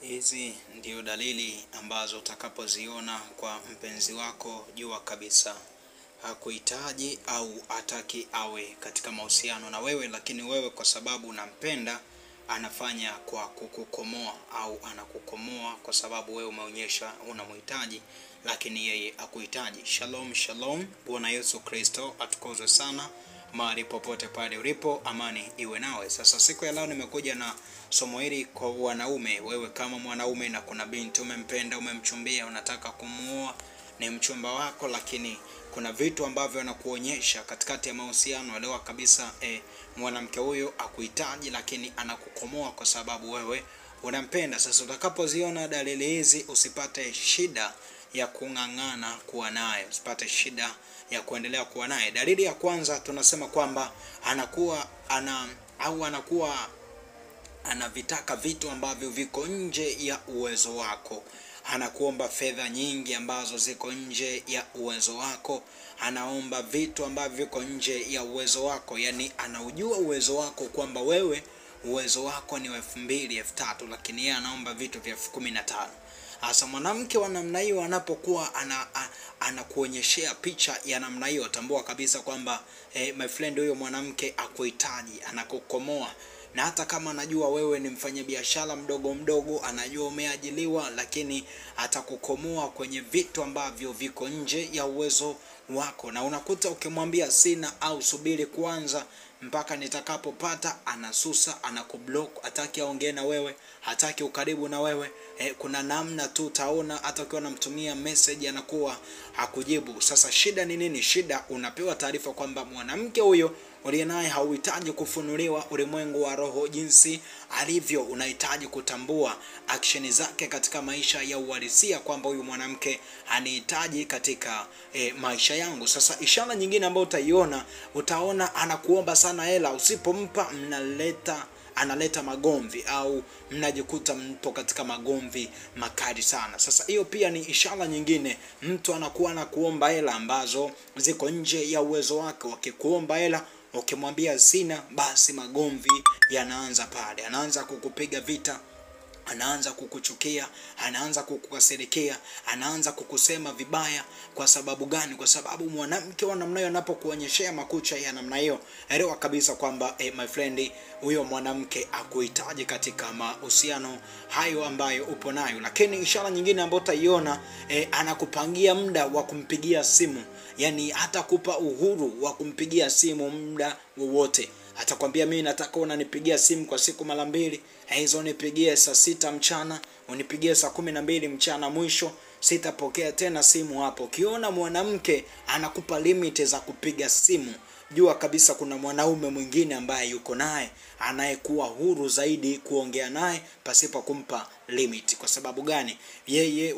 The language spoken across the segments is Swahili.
Hizi ndio dalili ambazo utakapoziona kwa mpenzi wako, jua kabisa hakuhitaji au hataki awe katika mahusiano na wewe, lakini wewe kwa sababu unampenda anafanya kwa kukukomoa au anakukomoa kwa sababu wewe umeonyesha unamhitaji lakini yeye hakuhitaji. Shalom shalom, Bwana Yesu Kristo atukuzwe sana. Mahali popote pale ulipo, amani iwe nawe. Sasa siku ya leo nimekuja na somo hili kwa wanaume. Wewe kama mwanaume na kuna binti umempenda, umemchumbia, unataka kumuoa, ni mchumba wako, lakini kuna vitu ambavyo anakuonyesha katikati ya mahusiano. Elewa kabisa mwanamke huyo hakuhitaji lakini anakukomoa kwa sababu wewe unampenda. Sasa utakapoziona dalili hizi, usipate shida ya kung'ang'ana kuwa naye, usipate shida ya kuendelea kuwa naye. Dalili ya kwanza tunasema kwamba anakuwa anavitaka vitu ambavyo viko nje ya uwezo wako. Anakuomba fedha nyingi ambazo ziko nje ya uwezo wako. Anaomba vitu ambavyo viko nje ya uwezo wako. Yani anaujua uwezo wako kwamba wewe uwezo wako ni 2000, 3000, lakini yeye anaomba vitu vya 15,000. Hasa mwanamke wa namna hiyo anapokuwa anakuonyeshea picha ya namna hiyo, tambua kabisa kwamba my friend, huyo mwanamke akuhitaji, anakukomoa. Na hata kama anajua wewe ni mfanyabiashara mdogo, anajua umeajiliwa, lakini atakukomoa kwenye vitu ambavyo viko nje ya uwezo wako. Na unakuta ukimwambia sina au subiri kwanza mpaka nitakapopata, anasusa, anakublock, hataki aongee na wewe, hataki ukaribu na wewe. Kuna namna tu utaona hata ukiwa unamtumia message anakuwa hakujibu. Sasa shida ni nini? Shida unapewa taarifa kwamba mwanamke huyo uliye naye hauhitaji kufunuliwa ulimwengu wa roho jinsi alivyo. Unahitaji kutambua action zake katika maisha ya uhalisia, kwamba huyu mwanamke anihitaji katika maisha yangu. Sasa ishara nyingine ambayo utaiona, utaona anakuomba sana hela. Usipompa analeta magomvi au mnajikuta mpo katika magomvi makali sana. Sasa hiyo pia ni ishara nyingine. Mtu anakuwa anakuomba hela ambazo ziko nje ya uwezo wake. Wakikuomba hela, ukimwambia sina, basi magomvi yanaanza pale. Anaanza kukupiga vita, anaanza kukuchukia, anaanza kukukasirikia, anaanza kukusema vibaya. Kwa sababu gani? Kwa sababu mwanamke wa namna hiyo anapokuonyeshea makucha ya namna hiyo, elewa kabisa kwamba my friend, huyo mwanamke akuhitaji katika mahusiano hayo ambayo upo nayo. Lakini ishara nyingine ambayo utaiona, anakupangia muda wa kumpigia simu. Yani hata kupa uhuru wa kumpigia simu muda wowote. Atakwambia mimi nataka unanipigia simu kwa siku mara 2. Hizo unipigie saa 6 mchana, unipigie saa 12 mchana, mwisho sitapokea tena simu hapo. Ukiona mwanamke anakupa limit za kupiga simu, jua kabisa kuna mwanaume mwingine ambaye yuko naye, anayekuwa huru zaidi kuongea naye pasipo kumpa limit. Kwa sababu gani?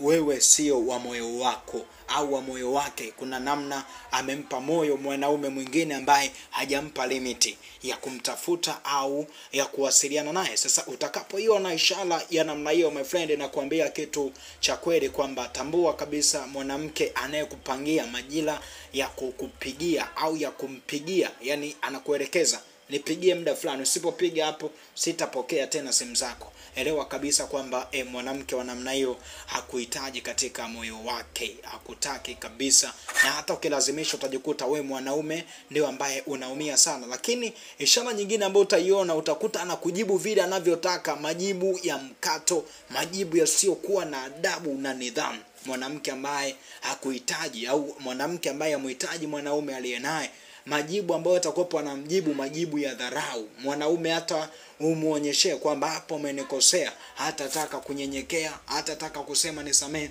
Wewe sio wa moyo wako au wa moyo wake. Kuna namna amempa moyo mwanaume mwingine ambaye hajampa limit ya kumtafuta au ya kuwasiliana naye. Sasa utakapoiona ishara ya namna hiyo, my friend, na kuambia kitu cha kweli kwamba tambua kabisa mwanamke anayekupangia majira ya kukupigia au ya kumpigia, yani anakuelekeza nipigie muda fulani, usipopiga hapo sitapokea tena simu zako. Elewa kabisa kwamba mwanamke wa namna hiyo hakuhitaji katika moyo wake, hakutaki kabisa. Na hata ukilazimisha utajikuta wewe mwanaume ndio ambaye unaumia sana. Lakini ishara nyingine ambayo utaiona, utakuta anakujibu vile anavyotaka, majibu ya mkato, majibu yasiyokuwa na adabu na nidhamu. Mwanamke ambaye hakuhitaji au mwanamke ambaye hamhitaji mwanaume aliye naye, majibu ambayo atakopo anamjibu majibu ya dharau. Mwanaume hata umuonyeshe kwamba hapo umenikosea, hatataka kunyenyekea, hatataka kusema nisamehe,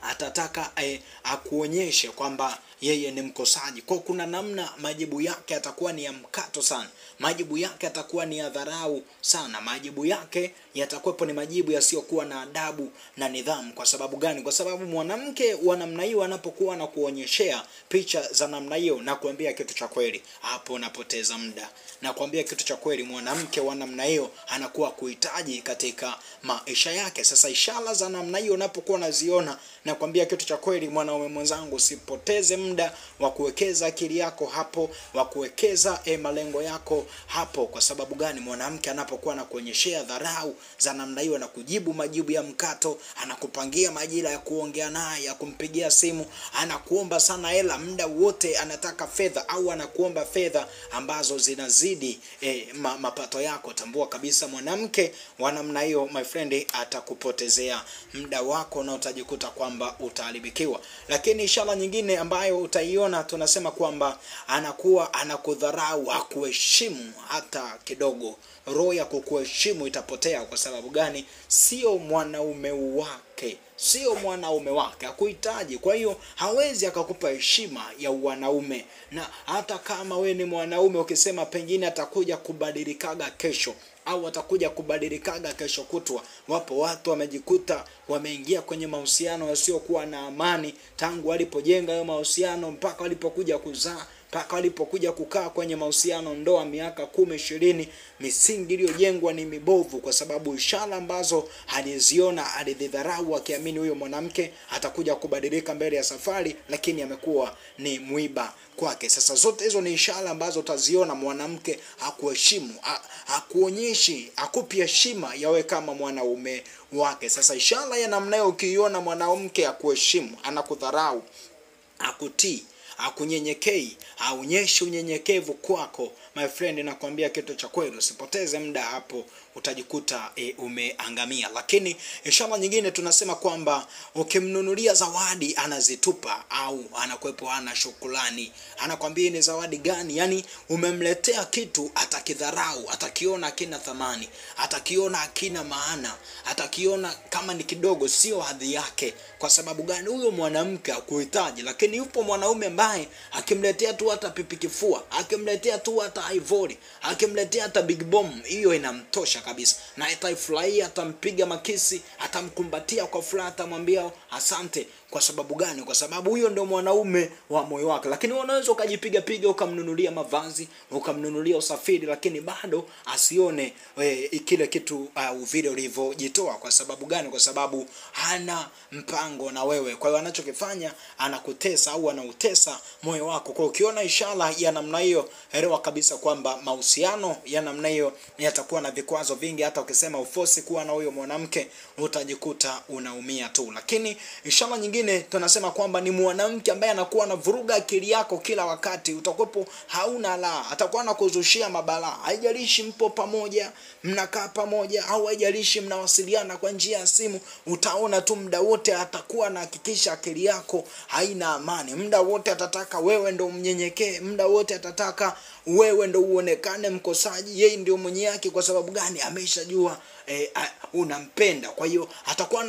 atataka akuonyeshe kwamba yeye ni mkosaji. Kwa kuna namna majibu yake atakuwa ni ya mkato sana, majibu yake atakuwa ni ya dharau sana, majibu yake yatakuwa ni majibu yasiyokuwa na adabu na nidhamu. Kwa sababu gani? Kwa sababu mwanamke wa namna hiyo anapokuwa na kuonyeshea picha za namna hiyo, na kuambia kitu cha kweli, hapo unapoteza muda. Na kuambia kitu cha kweli, mwanamke wa namna hiyo anakuwa kuhitaji katika maisha yake. Sasa ishara za namna hiyo unapokuwa unaziona, na kuambia kitu cha kweli, mwanaume mwenzangu, usipoteze muda muda wa kuwekeza akili yako hapo, wa kuwekeza malengo yako hapo. Kwa sababu gani? Mwanamke anapokuwa anakuonyeshea dharau za namna hiyo na kujibu majibu ya mkato, anakupangia majira ya kuongea naye, ya kumpigia simu, anakuomba sana hela muda wote, anataka fedha au anakuomba fedha ambazo zinazidi mapato yako, tambua kabisa mwanamke wa namna hiyo, my friend, atakupotezea muda wako na utajikuta kwamba utaharibikiwa. Lakini ishara nyingine ambayo utaiona, tunasema kwamba anakuwa anakudharau, hakuheshimu hata kidogo. Roho ya kukuheshimu itapotea. Kwa sababu gani? Sio mwanaume wake, sio mwanaume wake, hakuhitaji. Kwa hiyo hawezi akakupa heshima ya wanaume. Na hata kama we ni mwanaume, ukisema pengine atakuja kubadilikaga kesho au atakuja kubadilikaga kesho kutwa, wapo watu wamejikuta wameingia kwenye mahusiano yasiokuwa na amani tangu walipojenga hayo mahusiano mpaka walipokuja kuzaa, mpaka walipokuja kukaa kwenye mahusiano ndoa miaka 10, 20, misingi iliyojengwa ni mibovu, kwa sababu ishara ambazo aliziona, alidharau akiamini huyo mwanamke atakuja kubadilika mbele ya safari, lakini amekuwa ni mwiba kwake. Sasa zote hizo ni ishara ambazo utaziona mwanamke hakuheshimu, hakuonyeshi, hakupi heshima yawe kama mwanaume wake. Sasa ishara ya namna hiyo ukiiona mwanamke hakuheshimu, anakudharau, hakutii, hakunyenyekei, haonyeshi unyenyekevu kwako, my friend, nakwambia kitu cha kweli, usipoteze muda hapo, utajikuta umeangamia. Lakini ishara nyingine tunasema kwamba ukimnunulia zawadi anazitupa au anakuepo hana shukrani. Anakwambia ni zawadi gani? Yani umemletea kitu atakidharau, atakiona hakina thamani, atakiona hakina maana, atakiona kama ni kidogo, sio hadhi yake. Kwa sababu gani? Huyo mwanamke hakuhitaji. Lakini yupo mwanaume ambaye akimletea tu hata pipi kifua, akimletea tu hata ivory, akimletea hata big bomb, hiyo inamtosha kabisa, na ataifurahia, atampiga makisi, atamkumbatia kwa furaha, atamwambia asante. Kwa sababu gani? Kwa sababu huyo ndio mwanaume wa moyo wake. Lakini unaweza ukajipiga piga, ukamnunulia mavazi, ukamnunulia usafiri, lakini bado asione kile kitu vile ulivyojitoa. Kwa sababu gani? Kwa sababu hana mpango na wewe. Kwa hiyo anachokifanya, anakutesa au anautesa moyo wako. Kwa ukiona ishara ya namna hiyo, elewa kabisa kwamba mahusiano ya namna hiyo yatakuwa na vikwazo vingi. Hata ukisema ufosi kuwa na huyo mwanamke, utajikuta unaumia tu. Lakini ishara nyingine tunasema kwamba ni mwanamke ambaye anakuwa na vuruga akili yako kila wakati. Utakopo hauna la, atakuwa anakuzushia mabala. Haijalishi mpo pamoja, mnakaa pamoja, au haijalishi mnawasiliana kwa njia ya simu, utaona tu muda wote atakuwa anahakikisha akili yako haina amani. Muda wote atataka wewe ndo mnyenyekee, muda wote atataka wewe ndo uonekane mkosaji, yeye ndio mwenye yake. Kwa sababu gani? Ameshajua unampenda. Kwa hiyo atakuwa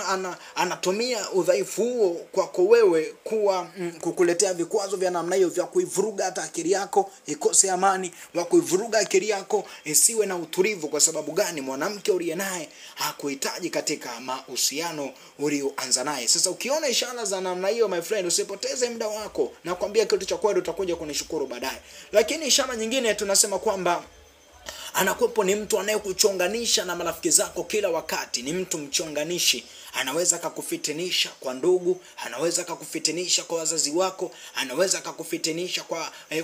anatumia udhaifu huo kwako wewe kuwa kukuletea vikwazo vya namna hiyo, vya kuivuruga hata akili yako ikose amani, wa kuivuruga akili yako isiwe na utulivu. Kwa sababu gani? Mwanamke uliye naye hakuhitaji katika mahusiano ulioanza naye. Sasa ukiona ishara za namna hiyo, my friend, usipoteze muda wako, na kwambia kitu cha kweli, utakuja kunishukuru baadaye. Lakini ishara nyingine tunasema kwamba anakuwepo ni mtu anayekuchonganisha na marafiki zako kila wakati. Ni mtu mchonganishi. Anaweza kukufitinisha kwa ndugu, anaweza kukufitinisha kwa wazazi wako, anaweza kukufitinisha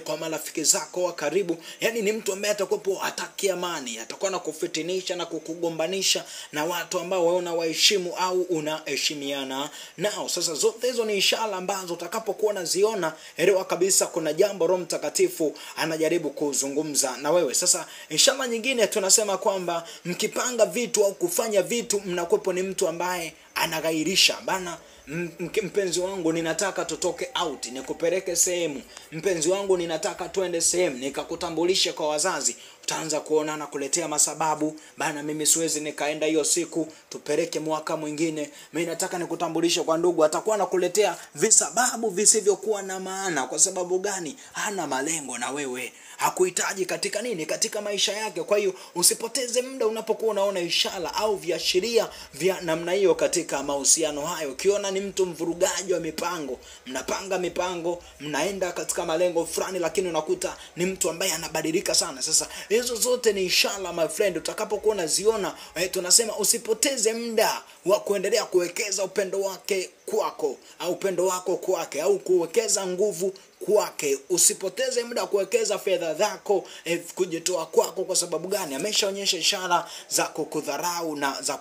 kwa marafiki zako wa karibu. Yani ni mtu ambaye atakuwepo hataki amani, atakuwa anakufitinisha na kukugombanisha na watu ambao wewe unawaheshimu au unaheshimiana nao. Sasa zote hizo ni ishara ambazo utakapokuwa unaziona, elewa kabisa kuna jambo Roho Mtakatifu anajaribu kuzungumza na wewe. Sasa ishara nyingine tunasema kwamba mkipanga vitu au kufanya vitu, mnakuwepo ni mtu ambaye anagairisha. Bana, mpenzi wangu ninataka tutoke out, nikupeleke sehemu. Mpenzi wangu ninataka tuende sehemu, nikakutambulishe kwa wazazi. Utaanza kuona kuletea masababu. Bana, mimi siwezi nikaenda hiyo siku, tupeleke mwaka mwingine. Mimi nataka nikutambulishe kwa ndugu. Atakuwa anakuletea visababu visivyokuwa na maana. Kwa sababu gani? Hana malengo na wewe. Hakuhitaji katika nini? Katika maisha yake. Kwa hiyo usipoteze muda unapokuwa unaona ishara au viashiria vya namna hiyo katika mahusiano hayo. Ukiona ni mtu mvurugaji wa mipango, mnapanga mipango, mnaenda katika malengo fulani, lakini unakuta ni mtu ambaye anabadilika sana. Sasa hizo zote ni ishara, my friend, utakapokuwa unaziona, tunasema usipoteze muda wa kuendelea kuwekeza upendo wake kwako, au upendo wako kwake, au kuwekeza nguvu kwake. Usipoteze muda kuwekeza fedha zako, kujitoa kwako. Kwa sababu gani? Ameshaonyesha ishara za kukudharau na za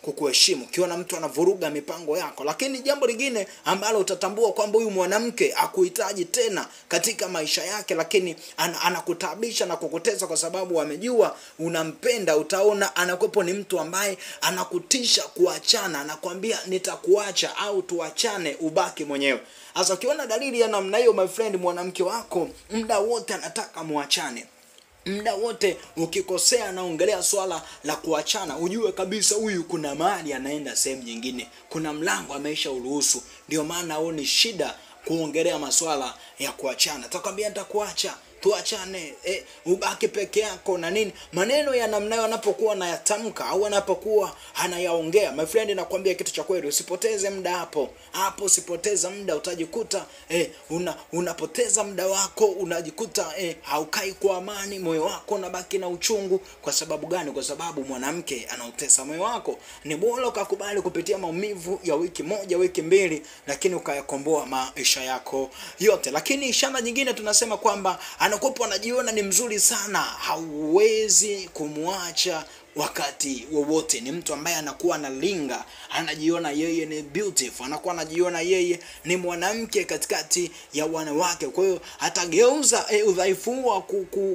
kukuheshimu. Ukiona mtu anavuruga mipango yako. Lakini jambo lingine ambalo utatambua kwamba huyu mwanamke hakuhitaji tena katika maisha yake, lakini anakutabisha na kukutesa kwa sababu amejua unampenda. Utaona anakuwepo ni mtu ambaye anakutisha kuachana, anakuambia nitakuacha au tuachane ubaki mwenyewe. Sasa ukiona dalili ya namna hiyo, my friend, mwanamke wako muda wote anataka muachane. Muda wote ukikosea anaongelea swala la kuachana, ujue kabisa huyu kuna mahali anaenda sehemu nyingine. Kuna mlango ameisha uruhusu. Ndio maana haoni shida kuongelea masuala ya kuachana. Atakwambia nitakuacha, tuachane, ubaki peke yako na nini. Maneno ya namna hiyo anapokuwa anayatamka au anapokuwa anayaongea, my friend, nakwambia kitu cha kweli, usipoteze muda hapo. Usipoteza muda, utajikuta unapoteza muda wako, unajikuta haukai kwa amani, moyo wako unabaki na uchungu. Kwa sababu gani? Kwa sababu mwanamke anautesa moyo wako. Ni bora ukakubali kupitia maumivu ya wiki moja, wiki mbili, lakini ukayakomboa maisha yako yote. Lakini ishara nyingine tunasema kwamba anakuwa anajiona ni mzuri sana, hauwezi kumwacha wakati wowote. Ni mtu ambaye anakuwa analinga, anajiona yeye ni beautiful, anakuwa anajiona yeye ni mwanamke katikati ya wanawake. Kwa hiyo atageuza udhaifu huo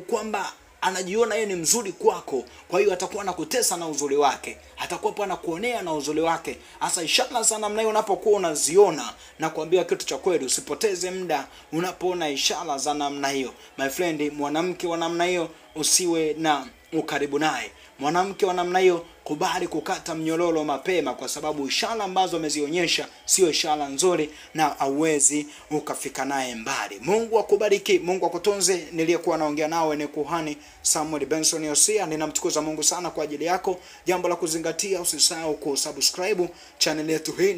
kwamba anajiona yeye ni mzuri kwako. Kwa hiyo atakuwa anakutesa na uzuri wake, atakuwa anakuonea na uzuri wake. Hasa ishara sana namna hiyo unapokuwa unaziona, na kuambia kitu cha kweli, usipoteze muda unapoona ishara za namna hiyo. My friend, mwanamke wa namna hiyo usiwe na ukaribu naye. Mwanamke wa namna hiyo kubali kukata mnyororo mapema, kwa sababu ishara ambazo amezionyesha sio ishara nzuri na hauwezi ukafika naye mbali. Mungu akubariki, Mungu akutunze. Niliyekuwa naongea nawe ni kuhani Samuel Benson Yosia. Ninamtukuza Mungu sana kwa ajili yako. Jambo la kuzingatia, usisahau kusubscribe channel yetu hii.